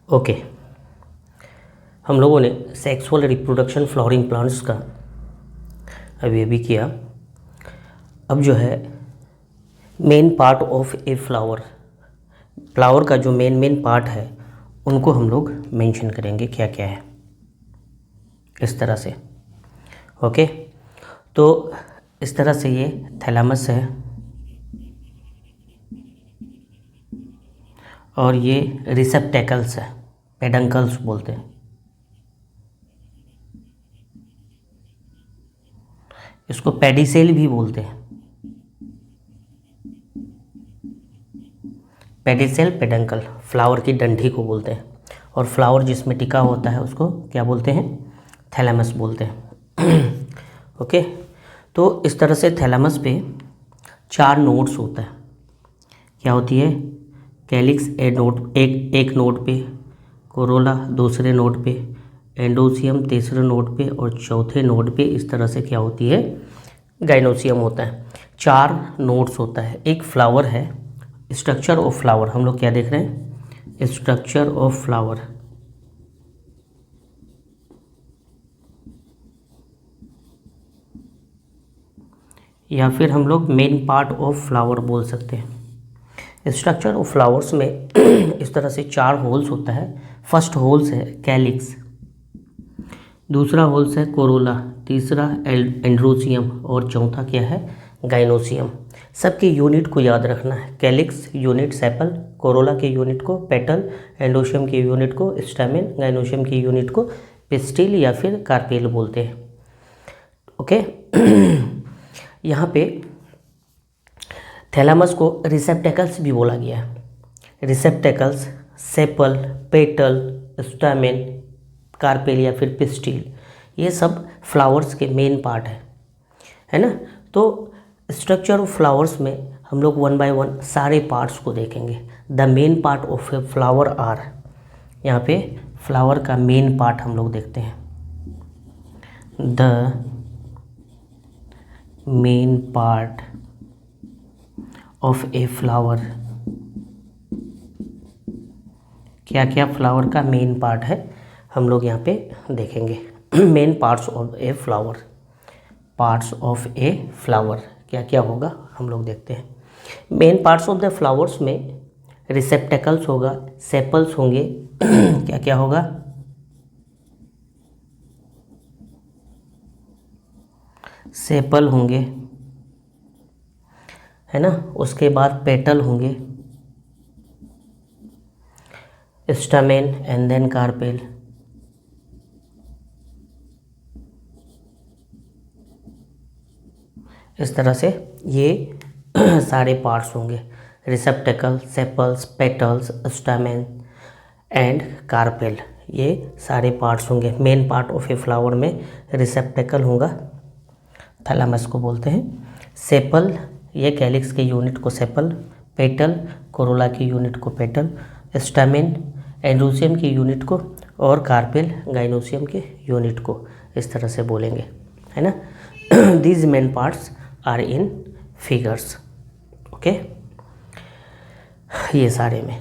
Okay, हम लोगों ने सेक्सुअल रिप्रोडक्शन फ्लावरिंग प्लांट्स का अभी किया। अब जो है main part of a flower का जो मेन पार्ट है उनको हम लोग मेंशन करेंगे क्या क्या है, इस तरह से। ओके, तो इस तरह से ये थैलेमस है और ये रिसेप्टेकल्स है, पेडंकल्स बोलते हैं। इसको पेडिसेल भी बोलते हैं, पेडिसेल पेडंकल फ्लावर की डंठी को बोलते हैं। और फ्लावर जिसमें टिका होता है उसको क्या बोलते हैं? थैलेमस बोलते हैं। ओके, तो इस तरह से थैलेमस पे 4 नोड्स होता है। क्या होती है? कैलिक्स एक नोड पे, कोरोला दूसरे नोड पे, एंडोसियम तीसरे नोड पे और चौथे नोड पे इस तरह से क्या होती है? गाइनोसियम होता है। 4 नोड्स होता है। एक फ्लावर है। स्ट्रक्चर ऑफ फ्लावर हम लोग क्या देख रहे हैं? Structure of flower. या फिर हम लोग मेन पार्ट ऑफ फ्लावर बोल सकते हैं। स्ट्रक्चर ऑफ फ्लावर्स में इस तरह से 4 होल्स होता है। फर्स्ट होल्स है कैलिक्स, दूसरा होल्स है कोरोला, तीसरा एंड्रोसियम और चौथा क्या है? गाइनोसियम। सबके यूनिट को याद रखना है। कैलिक्स यूनिट सेपल, कोरोला के यूनिट को पेटल, एंडोसियम के यूनिट को स्टैमेन, गाइनोसियम के यूनिट को पिस्टिल या फिर कार्पेल बोलते हैं। ओके। यहाँ पे थैलेमस को रिसेप्टेकल्स भी बोला गया है। रिसेप्टेकल्स, सेपल, पेटल, स्टैमेन, कार्पेल या फिर पिस्टिल, ये सब फ्लावर्स के मेन पार्ट है ना। तो स्ट्रक्चर ऑफ फ्लावर्स में हम लोग 1 बाय 1 सारे पार्ट्स को देखेंगे। The main part of a flower are, यहाँ पे फ्लावर का मेन पार्ट हम लोग देखते हैं। The main part of a flower, क्या क्या फ्लावर का मेन पार्ट है हम लोग यहाँ पे देखेंगे। Main parts of a flower, parts of a flower क्या क्या होगा हम लोग देखते हैं। Main parts of the flowers में रिसेप्टेकल्स होगा, सेपल्स होंगे, क्या क्या होगा? सेपल होंगे, है ना। उसके बाद पेटल होंगे, स्टैमेन एंड देन कार्पेल। इस तरह से ये सारे पार्ट्स होंगे। Receptacle, sepals, petals, stamen and carpel, ये सारे पार्ट्स होंगे। Main part of a flower में रिसेप्टेकल होगा, थैलेमस को बोलते हैं। सेपल, ये कैलिक्स के यूनिट को सेपल, पेटल, कोरोला की यूनिट को पेटल, स्टैमेन एंड्रोसियम की यूनिट को और कार्पेल गाइनोसियम के यूनिट को इस तरह से बोलेंगे, है ना। These main parts are in figures. Okay, ये सारे में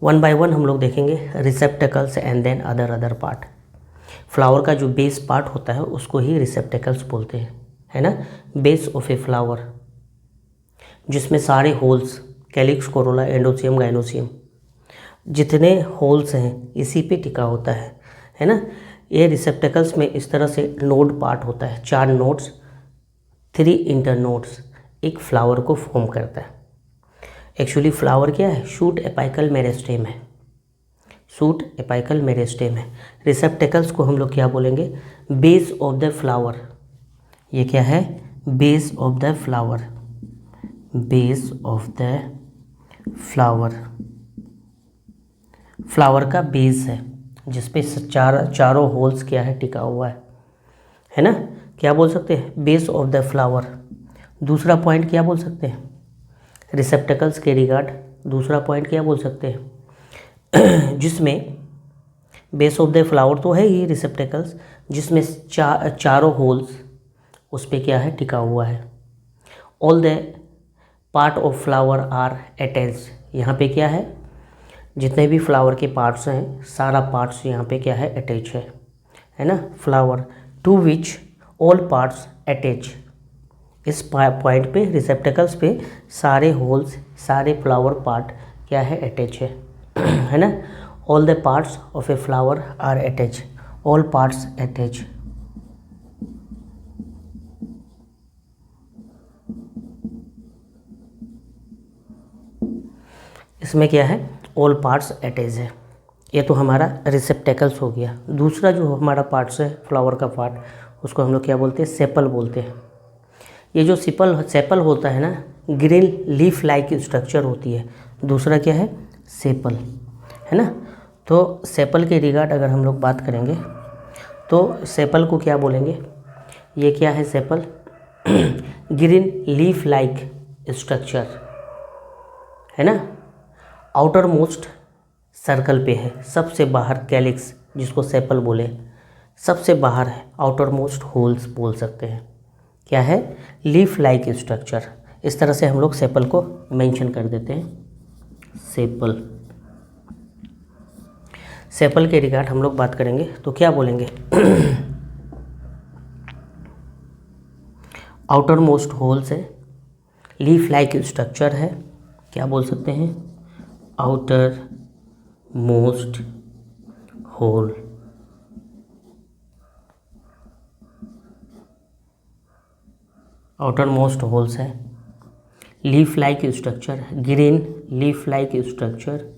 1 बाय 1 हम लोग देखेंगे। Receptacles and then other part. Flower का जो बेस पार्ट होता है उसको ही रिसेप्टेकल्स बोलते हैं, है ना। बेस ऑफ ए फ्लावर, जिसमें सारे होल्स, कैलिक्स, कोरोला, एंडोसियम, गाइनोसियम, जितने होल्स हैं इसी पे टिका होता है ना। ये रिसेप्टेकल्स में इस तरह से नोड पार्ट होता है। 4 नोड्स, 3 इंटरनोड्स एक फ्लावर को फॉर्म करता है। एक्चुअली फ्लावर क्या है? शूट एपाइकल मेरिस्टेम है। शूट एपाइकल मेरिस्टेम है। रिसेप्टेकल्स को हम लोग क्या बोलेंगे? Base of the flower. ये क्या है? Base of the flower, base of the flower. Flower का बेस है जिसपे चारों होल्स क्या है? टिका हुआ है ना। क्या बोल सकते हैं? Base of the flower. दूसरा पॉइंट क्या बोल सकते हैं? रिसेप्टेकल्स के रिगार्ड दूसरा पॉइंट क्या बोल सकते हैं? जिसमें बेस ऑफ द फ्लावर तो है ही रिसेप्टेकल्स, जिसमें चारों होल्स उस पर क्या है? टिका हुआ है। All the part of flower are attached, यहाँ पे क्या है? जितने भी फ्लावर के पार्ट्स हैं सारा पार्ट्स यहाँ पे क्या है, अटैच है ना। Flower to which all parts attach, इस पॉइंट पे रिसेप्टेकल्स पे सारे होल्स, सारे फ्लावर पार्ट क्या है, अटैच है ना। All the parts of a flower are attach, all parts attach. इसमें क्या है, ऑल पार्ट्स अटैच है। ये तो हमारा रिसेप्टेकल्स हो गया। दूसरा जो हमारा पार्ट्स है फ्लावर का पार्ट, उसको हम लोग क्या बोलते हैं, सेपल बोलते हैं। ये जो सेपल होता है ना, ग्रीन लीफ लाइक स्ट्रक्चर होती है। दूसरा क्या है, सेपल, है ना। तो सेपल के रिगार्ड अगर हम लोग बात करेंगे तो सेपल को क्या बोलेंगे, ये क्या है sepal, green leaf like structure, है ना। आउटर मोस्ट सर्कल पे है, सबसे बाहर कैलिक्स, जिसको सेपल बोले, सबसे बाहर है, आउटर मोस्ट होल्स बोल सकते हैं। क्या है, लीफ लाइक स्ट्रक्चर। इस तरह से हम लोग सेपल को मेंशन कर देते हैं, सेपल। सेपल के रिगार्ड हम लोग बात करेंगे तो क्या बोलेंगे, आउटर मोस्ट होल्स है, लीफ लाइक स्ट्रक्चर है, क्या बोल सकते हैं, outermost whorl. Outermost whorls है, leaf like structure, green leaf like structure,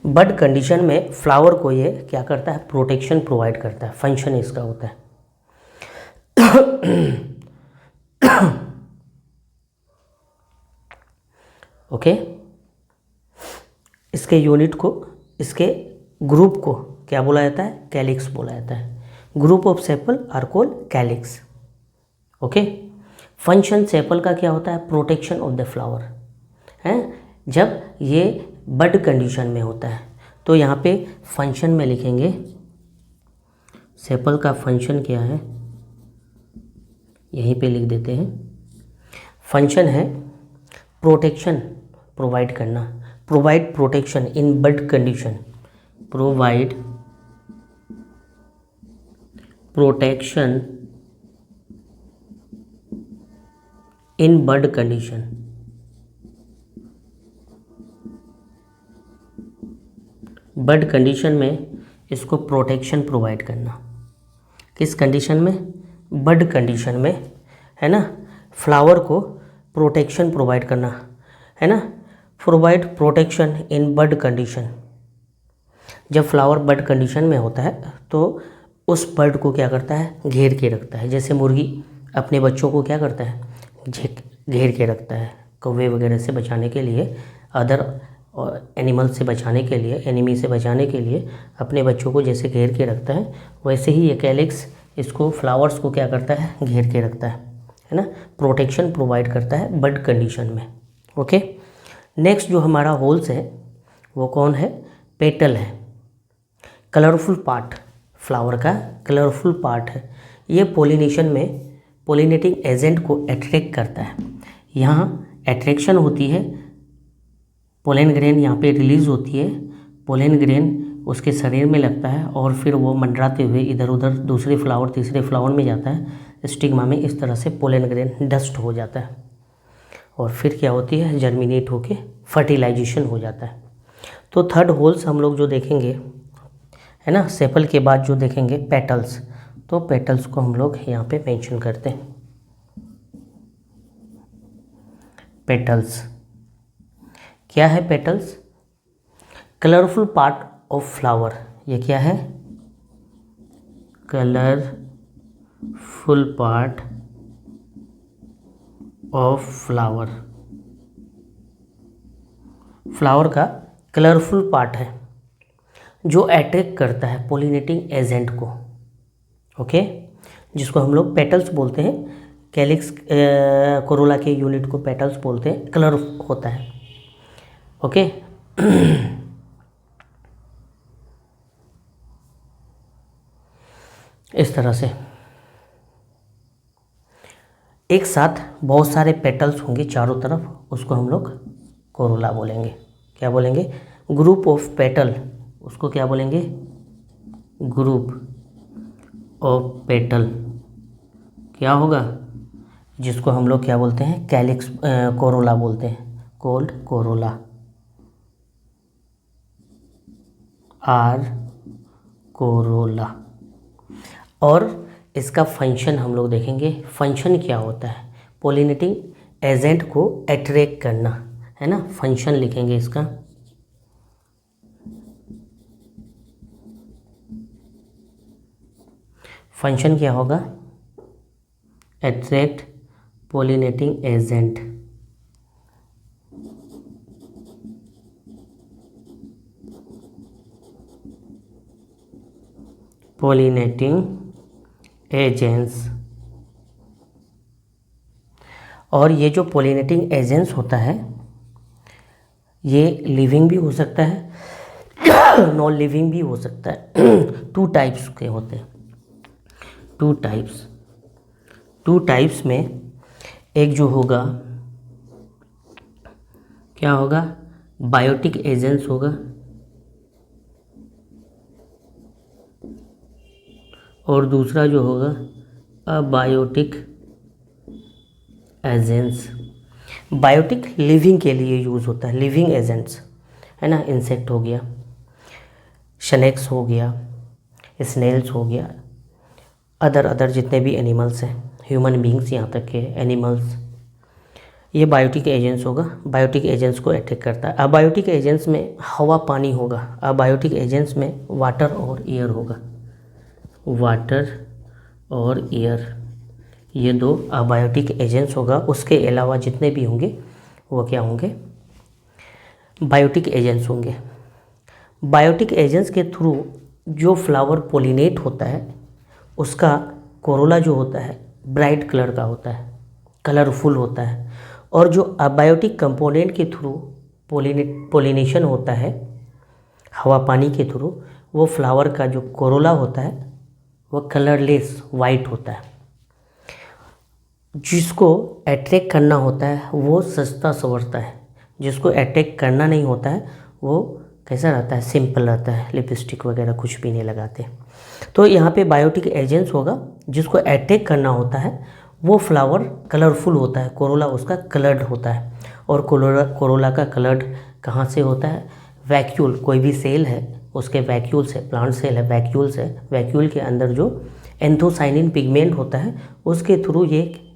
bud condition में फ्लावर को ये क्या करता है, प्रोटेक्शन प्रोवाइड करता है, फंक्शन इसका होता है। ओके, इसके यूनिट को, इसके ग्रुप को क्या बोला जाता है, कैलिक्स बोला जाता है। Group of sepal are called calyx. Okay, function sepal का क्या होता है, प्रोटेक्शन ऑफ द फ्लावर है। जब ये बड कंडीशन में होता है तो यहाँ पे फंक्शन में लिखेंगे, सेपल का फंक्शन क्या है, यहीं पे लिख देते हैं। फंक्शन है प्रोटेक्शन प्रोवाइड करना, provide protection in bud condition, provide protection in bud condition. Bud condition में इसको प्रोटेक्शन प्रोवाइड करना, किस कंडीशन में, बड कंडीशन में, है ना। फ्लावर को प्रोटेक्शन प्रोवाइड करना, है ना, provide protection in bud condition. जब फ्लावर बड कंडीशन में होता है तो उस बर्ड को क्या करता है, घेर के रखता है। जैसे मुर्गी अपने बच्चों को क्या करता है, घेर के रखता है, कौवे वगैरह से बचाने के लिए, अदर एनिमल से बचाने के लिए, एनिमी से बचाने के लिए अपने बच्चों को जैसे घेर के रखता है, वैसे ही ये कैलिक्स इसको, फ्लावर्स को क्या करता है, घेर के रखता है ना, प्रोटेक्शन प्रोवाइड करता है बड कंडीशन में। ओके, नेक्स्ट जो हमारा होल्स है वो कौन है, पेटल है, कलरफुल पार्ट, फ्लावर का कलरफुल पार्ट है। ये पोलिनेशन में पोलिनेटिंग एजेंट को अट्रैक्ट करता है। यहाँ अट्रैक्शन होती है, पोलन ग्रेन यहाँ पे रिलीज़ होती है, पोलन ग्रेन उसके शरीर में लगता है और फिर वो मंडराते हुए इधर उधर दूसरे फ्लावर तीसरे फ्लावर में जाता है, स्टिग्मा में इस तरह से पोलन ग्रेन डस्ट हो जाता है और फिर क्या होती है, जर्मिनेट होके फर्टिलाइजेशन हो जाता है। तो थर्ड होल्स हम लोग जो देखेंगे, है ना, सेपल के बाद जो देखेंगे पेटल्स, तो पेटल्स को हम लोग यहाँ पे मेंशन करते हैं। पेटल्स क्या है, petals colourful part of flower. ये क्या है, colourful part of flower. Flower का कलरफुल पार्ट है जो अट्रैक्ट करता है पोलिनेटिंग एजेंट को। ओके, जिसको हम लोग पेटल्स बोलते हैं। कैलिक्स कोरोला के यूनिट को पेटल्स बोलते हैं, कलर होता है। ओके, इस तरह से एक साथ बहुत सारे पेटल्स होंगे चारों तरफ, उसको हम लोग कोरोला बोलेंगे। क्या बोलेंगे? ग्रुप ऑफ पेटल, उसको क्या बोलेंगे? Group of petal. क्या होगा? जिसको हम लोग क्या बोलते हैं? कैलिक्स कोरोला बोलते हैं, कोल्ड कोरोला आर कोरोला। और इसका फंक्शन हम लोग देखेंगे। फंक्शन क्या होता है? पोलिनेटिंग एजेंट को अट्रैक्ट करना, है ना। फंक्शन लिखेंगे इसका। फंक्शन क्या होगा? Attract pollinating agent. Pollinating agents. और ये जो पोलिनेटिंग एजेंट्स होता है, ये लिविंग भी हो सकता है, नॉन लिविंग भी हो सकता है। टू टाइप्स के होते हैं। टू टाइप्स में एक जो होगा, क्या होगा? बायोटिक एजेंट्स होगा, और दूसरा जो होगा अबायोटिक एजेंट्स। बायोटिक लिविंग के लिए यूज़ होता है, लिविंग एजेंट्स, है ना। इंसेक्ट हो गया, स्नेक्स हो गया, स्नेल्स हो गया, अदर जितने भी एनिमल्स हैं, ह्यूमन बींग्स यहाँ तक के एनिमल्स, ये बायोटिक एजेंट्स होगा। बायोटिक एजेंट्स को अटैक करता है। अबायोटिक एजेंट्स में हवा पानी होगा। अबायोटिक एजेंट्स में वाटर और एयर होगा। वाटर और एयर, ये दो अबायोटिक एजेंट्स होगा। उसके अलावा जितने भी होंगे वो क्या होंगे? बायोटिक एजेंट्स होंगे। बायोटिक एजेंट्स के थ्रू जो फ्लावर पोलिनेट होता है, उसका कोरोला जो होता है ब्राइट कलर का होता है, कलरफुल होता है। और जो अबायोटिक कंपोनेंट के थ्रू पोलिनेशन होता है, हवा पानी के थ्रू, वो फ्लावर का जो कोरोला होता है वो कलरलेस वाइट होता है। जिसको अट्रैक्ट करना होता है वो सस्ता संवरता है, जिसको अट्रैक्ट करना नहीं होता है वो कैसा रहता है? सिंपल रहता है, लिपस्टिक वगैरह कुछ भी नहीं लगाते। तो यहाँ पे बायोटिक एजेंट्स होगा। जिसको अट्रैक्ट करना होता है वो फ्लावर कलरफुल होता है, कोरोला उसका कलर्ड होता है। और कोरोला का कलर्ड कहाँ से होता है? वैक्यूल, कोई भी सेल है उसके वैक्यूल से, प्लांट सेल है वैक्यूल से, वैक्यूल के अंदर जो एंथोसाइनिन पिगमेंट होता है उसके थ्रू ये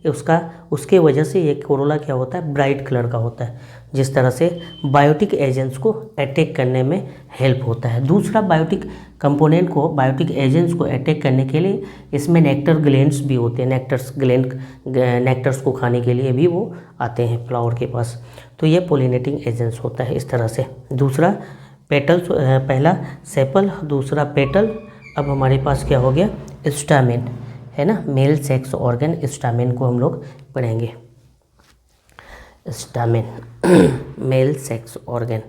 उसके वजह से ये कोरोला क्या होता है? ब्राइट कलर का होता है। जिस तरह से बायोटिक एजेंट्स को अटैक करने में हेल्प होता है। दूसरा बायोटिक कंपोनेंट को, बायोटिक एजेंट्स को अटैक करने के लिए इसमें नेक्टर ग्लैंड्स भी होते हैं। नेक्टर्स को खाने के लिए भी वो आते हैं फ्लावर के पास। तो ये पोलिनेटिंग एजेंट्स होता है इस तरह से। दूसरा पेटल्स, पहला सेपल, दूसरा पेटल। अब हमारे पास क्या हो गया? स्टामेन, है ना। मेल सेक्स ऑर्गन, स्टामेन को हम लोग पढ़ेंगे। Stamen mail sex organ.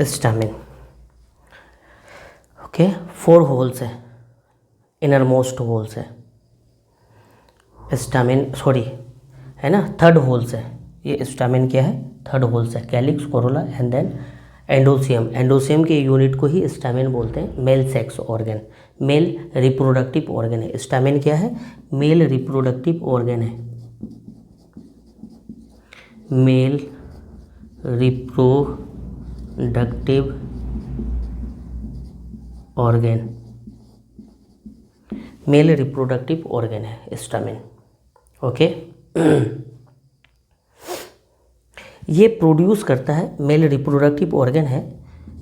Stamen, okay, 4 holes है, इनर मोस्ट होल्स है। स्टामेन, सॉरी, है ना, 3rd होल्स है। ये स्टामेन क्या है? 3rd होल्स है। Calyx, corolla and then androecium. Androecium के यूनिट को ही स्टामेन बोलते हैं। Male sex organ, male reproductive organ है। स्टामेन क्या है? मेल रिप्रोडक्टिव ऑर्गन है। Male reproductive organ, male reproductive organ है स्टामेन, ओके। ये प्रोड्यूस करता है, मेल रिप्रोडक्टिव ऑर्गन है,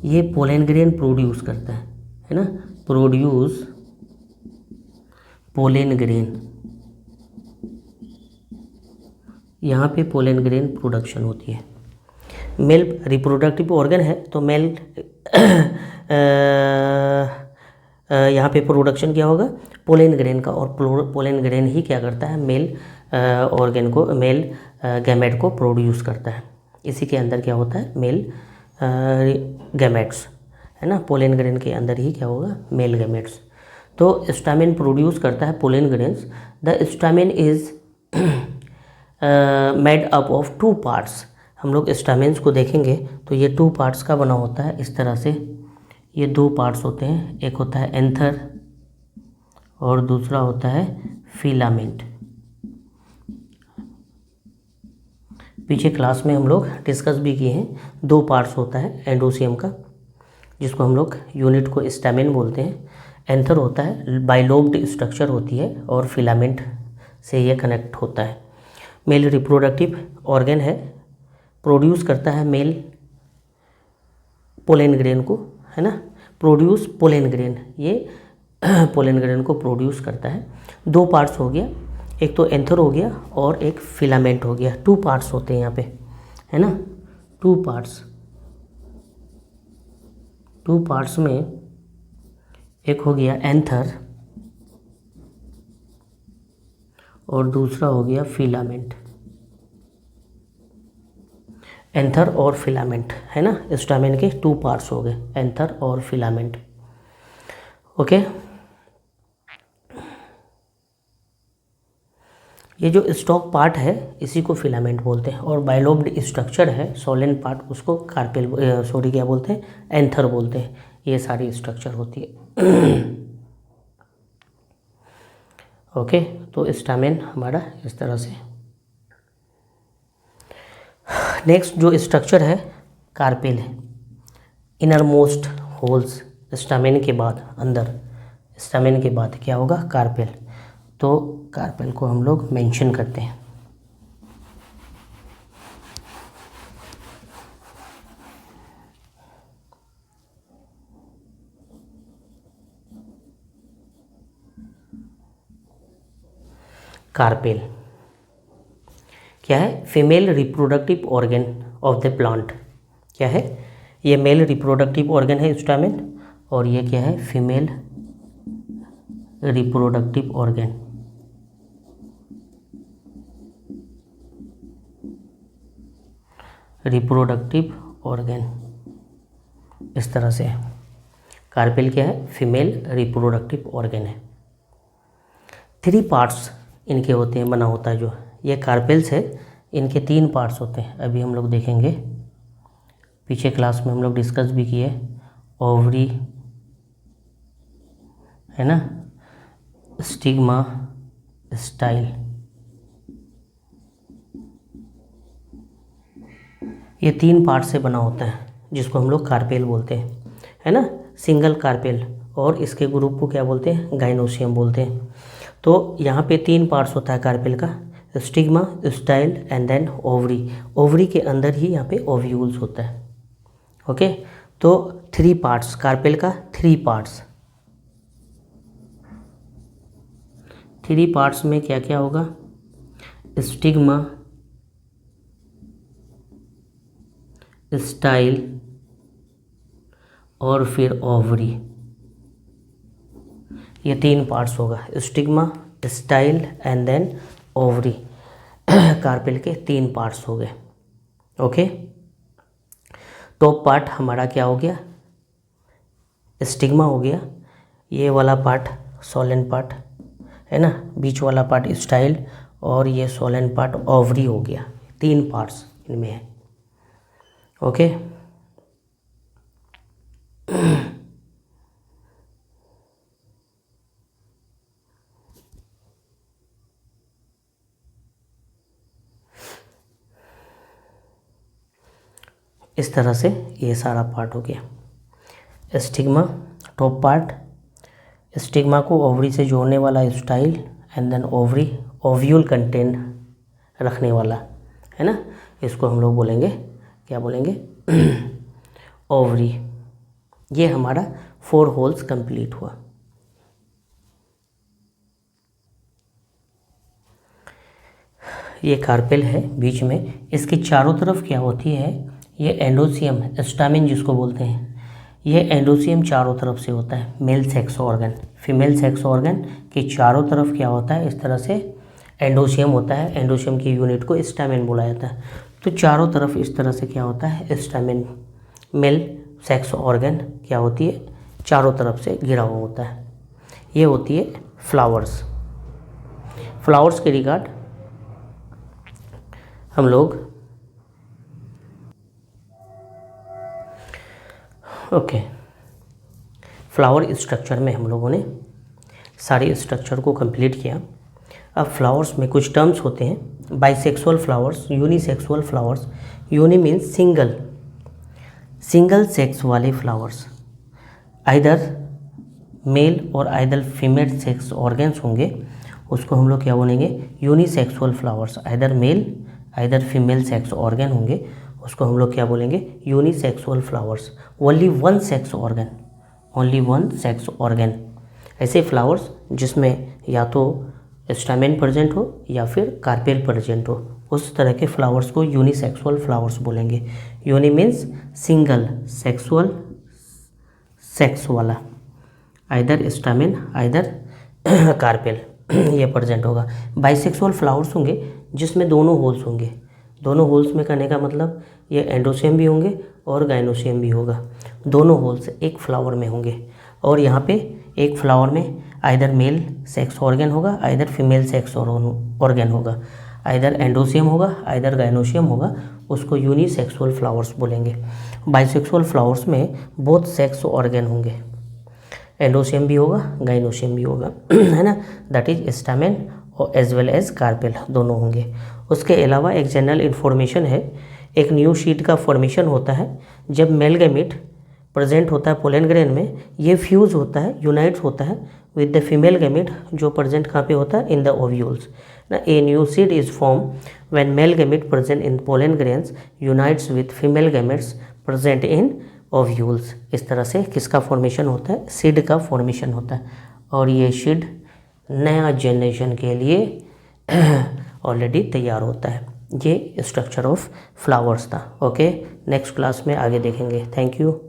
ये पोलन ग्रेन प्रोड्यूस करता है ना। प्रोड्यूस पोलन ग्रेन, यहाँ पे पोलन ग्रेन प्रोडक्शन होती है। मेल रिप्रोडक्टिव ऑर्गन है तो मेल यहाँ पे प्रोडक्शन क्या होगा, पोलन ग्रेन का, और पोलन ग्रेन ही क्या करता है, मेल ऑर्गन को, मेल गैमेट को प्रोड्यूस करता है। इसी के अंदर क्या होता है, मेल गैमेट्स, है ना, पोलन ग्रेन के अंदर ही क्या होगा, मेल गैमेट्स। तो स्टामेन प्रोड्यूस करता है pollen grains. The stamen is made up of 2 parts. हम लोग स्टामेन्स को देखेंगे तो ये 2 पार्ट्स का बना होता है। इस तरह से ये 2 पार्ट्स होते हैं, एक होता है एंथर और दूसरा होता है फिलामेंट। पीछे क्लास में हम लोग डिस्कस भी किए हैं, 2 पार्ट्स होता है एंडोसियम का, जिसको हम लोग यूनिट को स्टैमेन बोलते हैं। एंथर होता है, बाइलोब्ड स्ट्रक्चर होती है, और फिलामेंट से ये कनेक्ट होता है। मेल रिप्रोडक्टिव ऑर्गन है, प्रोड्यूस करता है मेल पोलन ग्रेन को, है ना, प्रोड्यूस पोलन ग्रेन, ये पोलन ग्रेन को प्रोड्यूस करता है। 2 पार्ट्स हो गया, एक तो एंथर हो गया और एक फिलामेंट हो गया। 2 पार्ट्स होते हैं यहाँ पे, है ना, 2 पार्ट्स। 2 पार्ट्स में एक हो गया एंथर और दूसरा हो गया फिलामेंट। एंथर और फिलामेंट, है ना, स्टामेन के 2 पार्ट्स हो गए, एंथर और फिलामेंट। ओके, ये जो स्टॉक पार्ट है इसी को फिलामेंट बोलते हैं, और बाइलोब्ड स्ट्रक्चर है सोलेन पार्ट, उसको कार्पेल क्या बोलते हैं, एंथर बोलते हैं। ये सारी स्ट्रक्चर होती है। ओके, तो स्टामेन हमारा इस तरह से। नेक्स्ट जो स्ट्रक्चर है कार्पेल है, इनर मोस्ट होल्स। स्टामेन के बाद अंदर, स्टामेन के बाद क्या होगा, कार्पेल। तो कार्पेल को हम लोग मेंशन करते हैं। कार्पेल क्या है, female reproductive organ of the plant. क्या है, ये मेल रिप्रोडक्टिव ऑर्गन है स्टामेन, और ये क्या है, female reproductive organ. Reproductive organ इस तरह से है। कार्पेल क्या है, फीमेल रिप्रोडक्टिव ऑर्गन है। 3 पार्ट्स इनके होते हैं, बना होता है जो ये कार्पेल्स है, इनके 3 पार्ट्स होते हैं। अभी हम लोग देखेंगे, पीछे क्लास में हम लोग डिस्कस भी किए। ओवरी, है ना, स्टिग्मा, स्टाइल, ये 3 पार्ट से बना होता है, जिसको हम लोग कार्पेल बोलते हैं, है ना, सिंगल कार्पेल, और इसके ग्रुप को क्या बोलते हैं, गाइनोसियम बोलते हैं। तो यहाँ पे 3 पार्ट्स होता है कार्पेल का, stigma, style and then ovary. Ovary के अंदर ही यहाँ पे ओव्यूल्स होता है। ओके, तो 3 पार्ट्स कार्पेल का, 3 पार्ट्स। 3 पार्ट्स में क्या क्या होगा, स्टिग्मा, स्टाइल और फिर ओवरी। ये 3 पार्ट्स होगा, stigma, style and then ovary. Carpel के 3 पार्ट्स हो गए। ओके, टॉप पार्ट हमारा क्या हो गया, स्टिग्मा हो गया, ये वाला पार्ट सोलेन पार्ट, है ना, बीच वाला पार्ट स्टाइल, और ये सोलेन पार्ट ओवरी हो गया। 3 पार्ट्स इनमें है। ओके, इस तरह से ये सारा पार्ट हो गया। स्टिग्मा टॉप पार्ट, स्टिग्मा को ओवरी से जोड़ने वाला style, and then ovary ovule content रखने वाला, है ना, इसको हम लोग बोलेंगे, क्या बोलेंगे, ओवरी। ये हमारा 4 होल्स कंप्लीट हुआ। ये कार्पेल है बीच में, इसके चारों तरफ क्या होती है, ये एंडोसियम, स्टामेन जिसको बोलते हैं, ये एंडोसियम चारों तरफ से होता है, mail sex organ. Female sex organ के चारों तरफ क्या होता है, इस तरह से एंडोसियम होता है। एंडोसियम की यूनिट को स्टैमेन बोला जाता है। तो चारों तरफ इस तरह से क्या होता है, स्टैमेन। मेल सेक्स ऑर्गन क्या होती है, चारों तरफ से घिरा हुआ होता है। ये होती है फ्लावर्स। फ्लावर्स के रिगार्ड हम लोग फ्लावर स्ट्रक्चर में हम लोगों ने सारे स्ट्रक्चर को कंप्लीट किया। अब फ्लावर्स में कुछ टर्म्स होते हैं, bisexual flowers, unisexual flowers. Uni means single sex वाले फ्लावर्स, आइदर मेल और आइदर फीमेल सेक्स ऑर्गन्स होंगे, उसको हम लोग क्या बोलेंगे, unisexual flowers. Either male either female sex organ होंगे, उसको हम लोग क्या बोलेंगे, unisexual flowers. Only one sex organ. ऐसे फ्लावर्स जिसमें या तो स्टैमेन प्रेजेंट हो या फिर कार्पेल प्रेजेंट हो, उस तरह के फ्लावर्स को यूनिसेक्सुअल फ्लावर्स बोलेंगे। Uni means single, sexual sex वाला, आइदर स्टैमेन आइदर कार्पेल ये प्रेजेंट होगा। बाइसेक्सुअल फ्लावर्स होंगे जिसमें दोनों होल्स होंगे। दोनों होल्स में कहने का मतलब ये एंडोसियम भी होंगे और गाइनोसियम भी होगा। दोनों होल्स एक फ्लावर में होंगे और यहाँ पे एक फ्लावर में आइदर मेल सेक्स ऑर्गन होगा आइदर फीमेल सेक्स ऑर्गन होगा, आइदर एंडोसियम होगा आइदर गाइनोसियम होगा, उसको यूनिसेक्सुअल फ्लावर्स बोलेंगे। बाइसेक्सुअल फ्लावर्स में बोथ सेक्स ऑर्गन होंगे, एंडोसियम भी होगा गाइनोसियम भी होगा है ना, दैट इज स्टैमेन और एज वेल एज कार्पेल दोनों होंगे। उसके अलावा एक जनरल इन्फॉर्मेशन है, एक न्यू शीट का फॉर्मेशन होता है जब मेल गैमेट प्रेजेंट होता है पोलन ग्रेन में, ये फ्यूज होता है, यूनाइट्स होता है विद द फीमेल गैमेट जो प्रेजेंट कहाँ पे होता है, इन द ओव्यूल्स ना। A new seed is form when male gamete present in pollen grains unites with female gametes present in ovules. इस तरह से किसका फॉर्मेशन होता है, सीड का फॉर्मेशन होता है। और ये सीड नया जनरेशन के लिए ऑलरेडी तैयार होता है। ये स्ट्रक्चर ऑफ फ्लावर्स था। ओके, नेक्स्ट क्लास में आगे देखेंगे। Thank you.